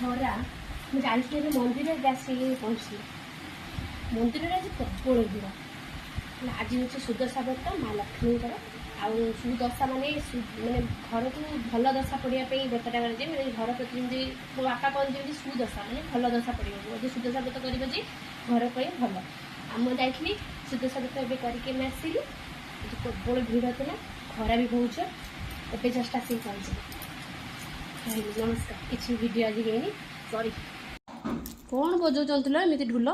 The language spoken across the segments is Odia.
ଖରା ମୁଁ ଯାଇଥିଲି ମନ୍ଦିରରେ ଆସିକି ପହଞ୍ଚିଲି। ମନ୍ଦିରରେ ଆଜି ପ୍ରବଳ ଭିଡ଼। ଆଜି ହେଉଛି ସୁଦଶା ବ୍ରତ ମା ଲକ୍ଷ୍ମୀଙ୍କର। ଆଉ ସୁଦଶା ମାନେ ଘରକୁ ଭଲ ଦଶା ପଡ଼ିବା ପାଇଁ ବ୍ରତଟା କରାଯାଏ। ମାନେ ଘର ପ୍ରତି ଯେମିତି ମୋ ବାପା କହନ୍ତି ଯେମିତି ସୁଦଶା ମାନେ ଭଲ ଦଶା ପଡ଼ିବ, ଯଦି ସୁଦଶା ବ୍ରତ କରିବ ଯେ ଘର ପାଇଁ ଭଲ। ଆଉ ମୁଁ ଯାଇଥିଲି ସୁଦଶା ବ୍ରତ ଏବେ କରିକି ଆମେ ଆସିଲି। ଆଜି ପ୍ରବଳ ଭିଡ଼ ଥିଲା, ଖରା ବି ବହୁତ। ଏବେ ଜଷ୍ଟ ଆସିକି ପହଞ୍ଚିଲି। ନମସ୍କାର। କିଛି ଭିଡ଼ିଓ ଆଜି ହେଇନି, ସରି। କ'ଣ ବଜାଉଛନ୍ତି ଲୋ ଏମିତି ଢୋଲ?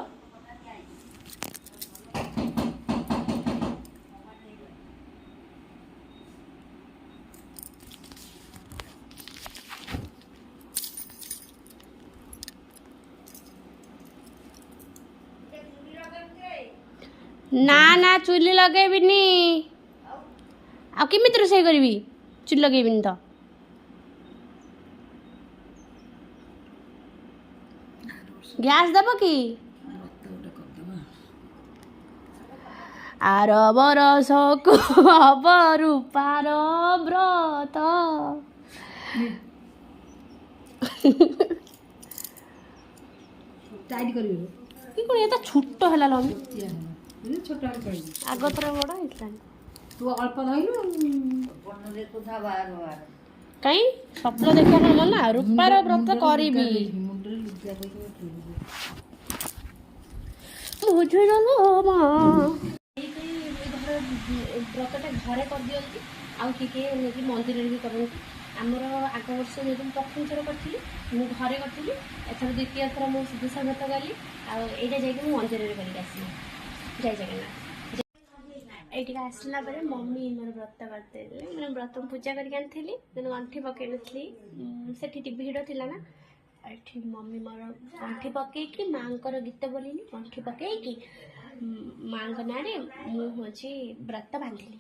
ନା ନା ଚୁଲି ଲଗେଇବିନି। ଆଉ କେମିତି ରୋଷେଇ କରିବି? ଚୁଲି ଲଗେଇବିନି ତ। ଗ୍ୟାସ୍ ଦେବ କି? ଆର ବରଷକୁ ହବ ରୂପାର ବ୍ରତ। टाइट करियो କି କ'ଣ ଏତେ ଛୋଟ ହେଲା ଲ छोट करियो ଆଗ ଥର ବଡ଼ ହେଇଥିଲା। तू अल्प धइलु କାଇଁ ସ୍ୱପ୍ନ ଦେଖିବା କ'ଣ ମନା? ରୂପାର ବ୍ରତ କରିବି। मुंडरे लुगा देके ବୁଝିଦେଲୁ ମା। ବ୍ରତଟା ଘରେ କରିଦିଅନ୍ତି, ଆଉ କିଏ ନେଇକି ମନ୍ଦିରରେ ବି କରନ୍ତି। ଆମର ଆଗ ବର୍ଷ ଯେହେତୁ ମୁଁ ପ୍ରଥମ ଥର କରିଥିଲି, ମୁଁ ଘରେ କରିଥିଲି। ଏଥର ଦ୍ୱିତୀୟ ଥର ମୁଁ ସୁଦଶା ବ୍ରତ କଲି। ଆଉ ଏଇଟା ଯାଇକି ମୁଁ ମନ୍ଦିରରେ କରିକି ଆସିଲି। ଜୟ ଜଗନ୍ନାଥ। ଏଇଠିକି ଆସିଲା ପରେ ମମ୍ମି ମୋର ବ୍ରତ କରିଦେଲେ। ମାନେ ବ୍ରତ ପୂଜା କରିକି ଆଣିଥିଲି, କିନ୍ତୁ ଗଣ୍ଠି ପକେଇ ନଥିଲି। ସେଠି ଟିଭି ହିଡ଼ ଥିଲା ନା, ଏଠି ମମ୍ମି ମୋର ଗଣ୍ଠି ପକେଇକି ମାଆଙ୍କର ଗୀତ ବୋଲିଲି। ଗଣ୍ଠି ପକେଇକି ମାଆଙ୍କ ନାଁରେ ମୁଁ ହେଉଛି ବ୍ରତ ବାନ୍ଧିଲି।